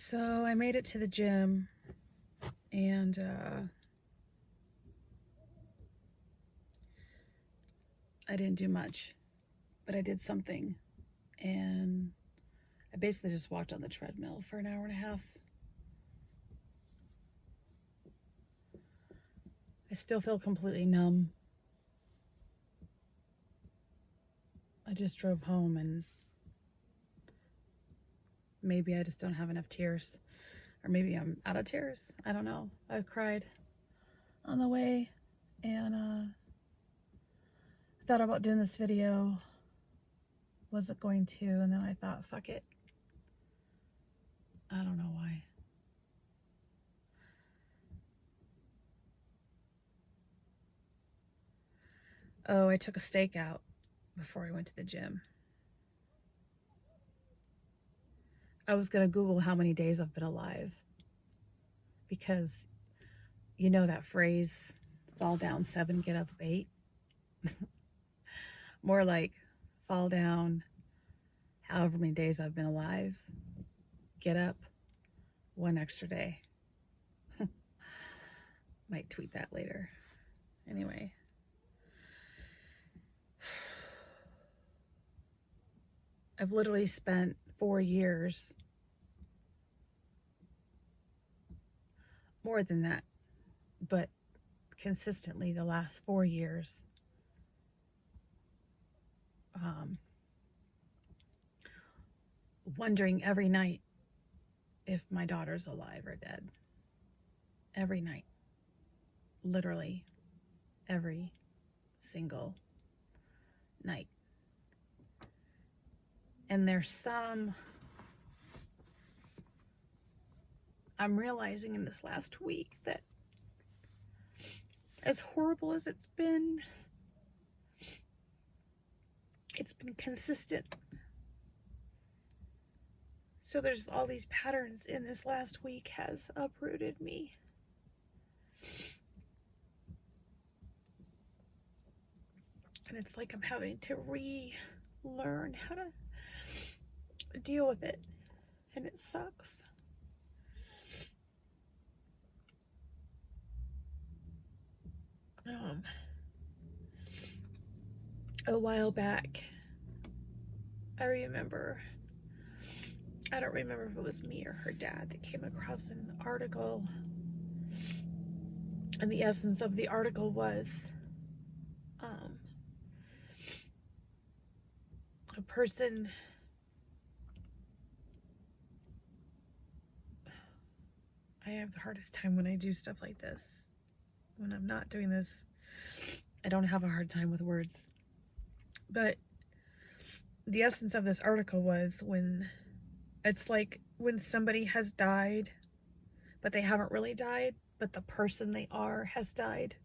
So I made it to the gym, and I didn't do much, but I did something. And I basically just walked on the treadmill for an hour and a half. I still feel completely numb. I just drove home, and maybe I just don't have enough tears. Or maybe I'm out of tears. I don't know. I cried on the way, and I thought about doing this video. Wasn't going to, and then I thought, fuck it. I don't know why. Oh, I took a steak out before I went to the gym. I was going to Google how many days I've been alive, because you know that phrase, fall down 7, get up 8? More like fall down however many days I've been alive, get up 1 extra day. Might tweet that later. Anyway. I've literally spent 4 years, more than that, but consistently the last 4 years, wondering every night if my daughter's alive or dead. Every night. Literally every single night. And there's some, I'm realizing in this last week that as horrible as it's been consistent. So there's all these patterns in this last week has uprooted me. And it's like I'm having to relearn how to deal with it, and it sucks. A while back, I don't remember if it was me or her dad that came across an article, and the essence of the article was a person I have the hardest time when I do stuff like this. When I'm not doing this, I don't have a hard time with words. But the essence of this article was it's like when somebody has died, but they haven't really died, but the person they are has died.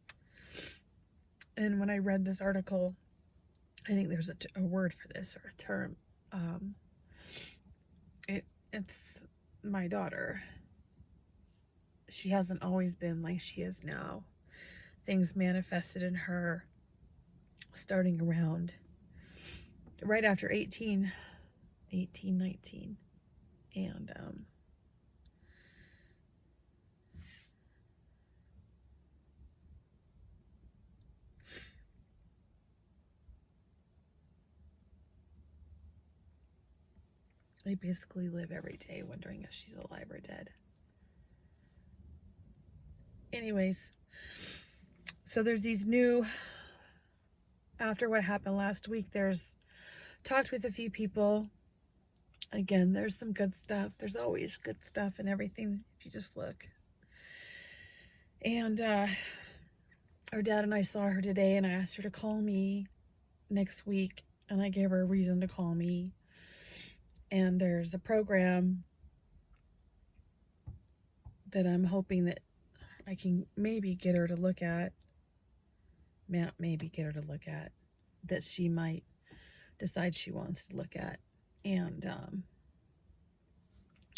And when I read this article, I think there's a word for this, or a term. It's my daughter. She hasn't always been like she is now. Things manifested in her starting around right after 19. And I basically live every day wondering if she's alive or dead. Anyways, so there's these new, after what happened last week, there's talked with a few people. Again, there's some good stuff. There's always good stuff in everything if you just look. And our dad and I saw her today, and I asked her to call me next week, and I gave her a reason to call me. And there's a program that I'm hoping that I can maybe get her to look at, that she might decide she wants to look at. And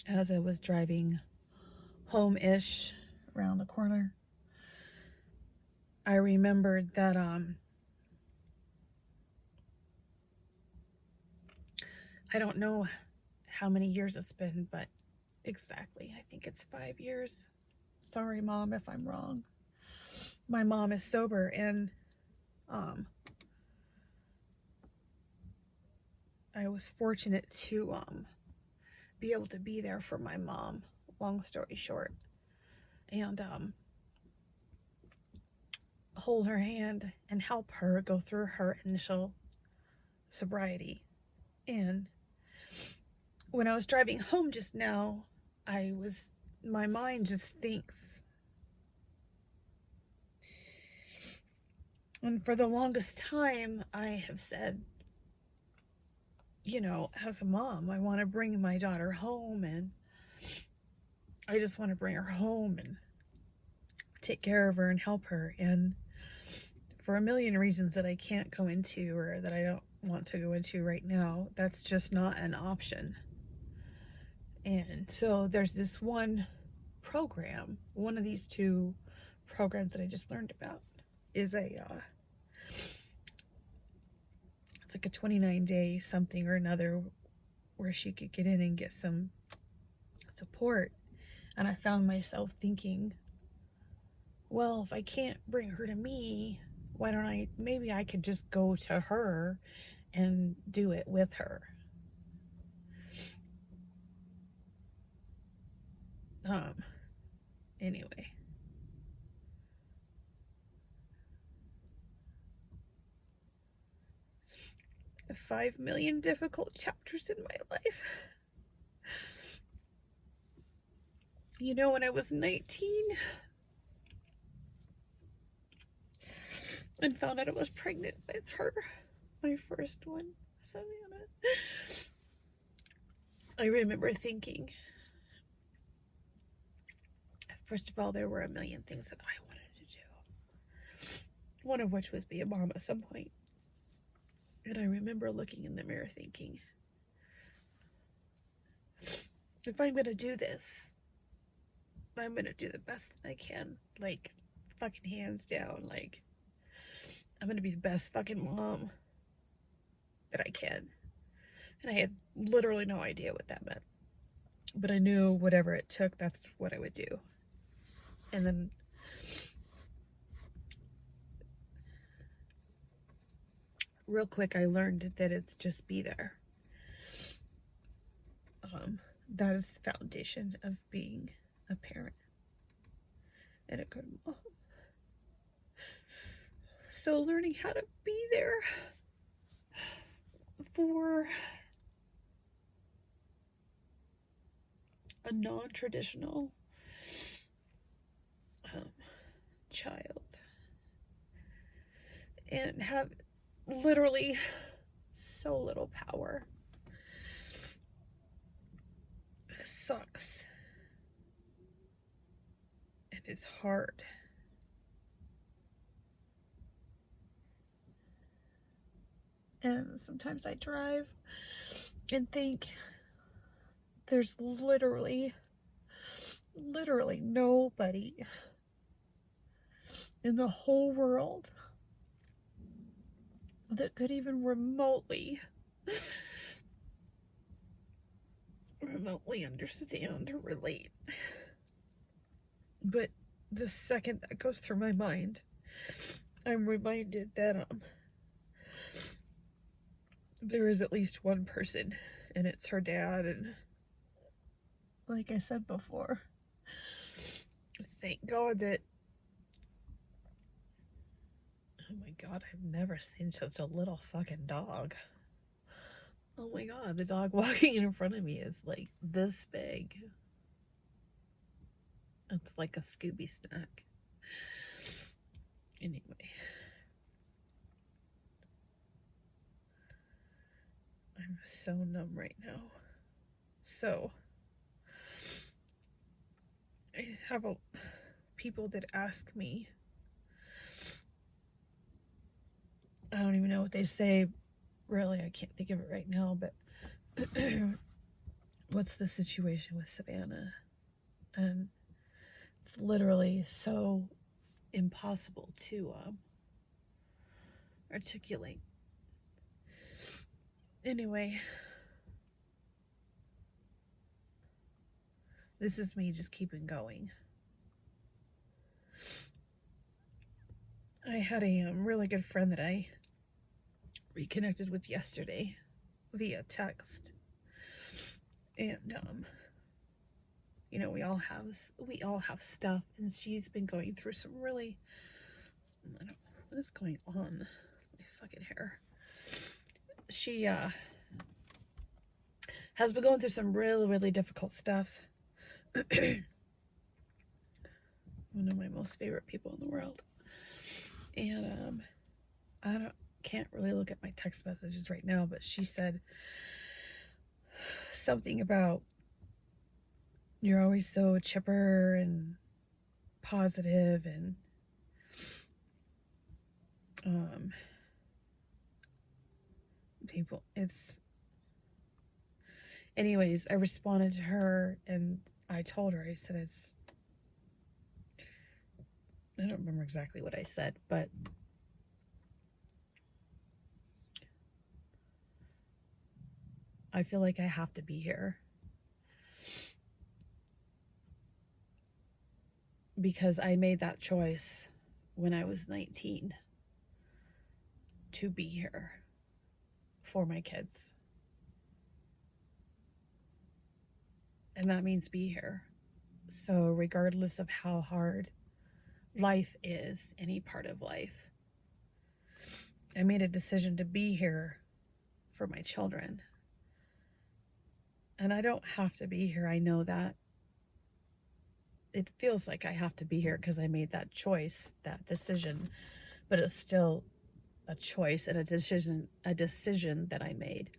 as I was driving home-ish around the corner, I remembered that I don't know how many years it's been, but exactly. I think it's 5 years. Sorry, Mom, if I'm wrong. My mom is sober, and I was fortunate to be able to be there for my mom, long story short, and hold her hand and help her go through her initial sobriety. And when I was driving home just now, my mind just thinks. And for the longest time, I have said, you know, as a mom, I want to bring my daughter home, and I just want to bring her home and take care of her and help her. And for a million reasons that I can't go into, or that I don't want to go into right now, that's just not an option. And so there's this one program, one of these two programs that I just learned about is it's like a 29-day something or another where she could get in and get some support. And I found myself thinking, well, if I can't bring her to me, why don't maybe I could just go to her and do it with her. Anyway. The 5 million difficult chapters in my life. You know, when I was 19 and found out I was pregnant with her, my first one, Savannah, I remember thinking, first of all, there were a million things that I wanted to do. One of which was be a mom at some point. And I remember looking in the mirror thinking, if I'm going to do this, I'm going to do the best that I can. Like, fucking hands down. Like, I'm going to be the best fucking mom that I can. And I had literally no idea what that meant. But I knew whatever it took, that's what I would do. And then real quick, I learned that it's just be there. That is the foundation of being a parent and a good mom. So learning how to be there for a non-traditional child and have literally so little power sucks, and it's hard. And sometimes I drive and think there's literally nobody in the whole world that could even remotely understand or relate. But the second that goes through my mind, I'm reminded that there is at least one person, and it's her dad. And like I said before, thank God that, oh my God, I've never seen such a little fucking dog. Oh my God, the dog walking in front of me is like this big. It's like a Scooby snack. Anyway. I'm so numb right now. So, I have people that ask me, I don't even know what they say, really, I can't think of it right now, but what's the situation with Savannah? And it's literally so impossible to articulate. Anyway, This is me just keeping going. I had a really good friend that I reconnected with yesterday via text, and you know, we all have stuff, and she's been going through some really, I don't know what is going on with my fucking hair. She has been going through some really difficult stuff. One of my most favorite people in the world. And I can't really look at my text messages right now, but she said something about, you're always so chipper and positive, and people, it's, anyways, I responded to her and I told her, I said, I don't remember exactly what I said, but I feel like I have to be here because I made that choice when I was 19 to be here for my kids. And that means be here. So regardless of how hard life is, any part of life, I made a decision to be here for my children. And I don't have to be here. I know that. It feels like I have to be here because I made that choice, that decision, but it's still a choice and a decision that I made.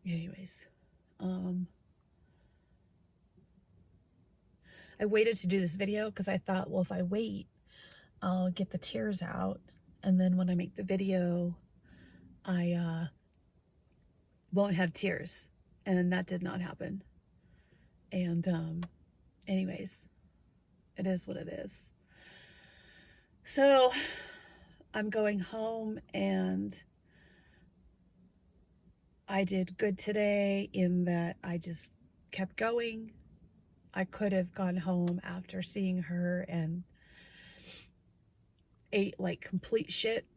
Anyways, I waited to do this video because I thought, well, if I wait, I'll get the tears out, and then when I make the video, I won't have tears, and that did not happen. And anyways, it is what it is. So I'm going home, and I did good today in that I just kept going. I could have gone home after seeing her and ate like complete shit,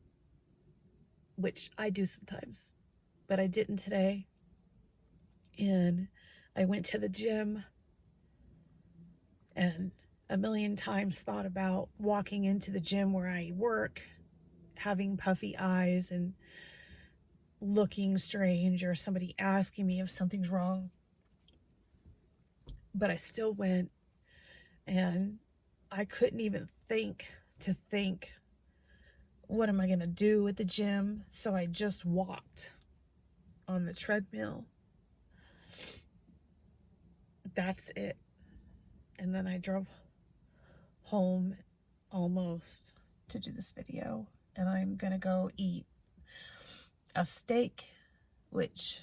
which I do sometimes, but I didn't today. And I went to the gym and a million times thought about walking into the gym where I work, having puffy eyes and looking strange, or somebody asking me if something's wrong. But I still went, and I couldn't even think, what am I going to do at the gym? So I just walked on the treadmill. That's it. And then I drove home almost to do this video, and I'm going to go eat a steak, which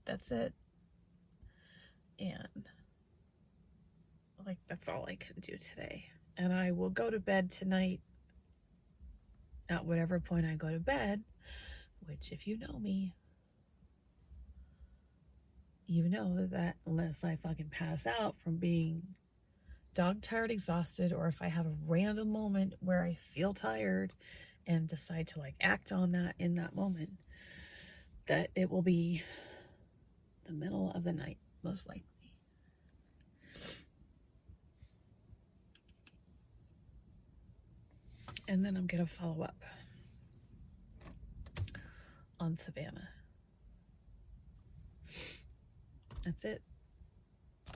that's it. And like, that's all I can do today. And I will go to bed tonight at whatever point I go to bed, which, if you know me, you know that unless I fucking pass out from being dog tired, exhausted, or if I have a random moment where I feel tired and decide to like act on that in that moment, that it will be the middle of the night, most likely. And then I'm going to follow up on Savannah. That's it.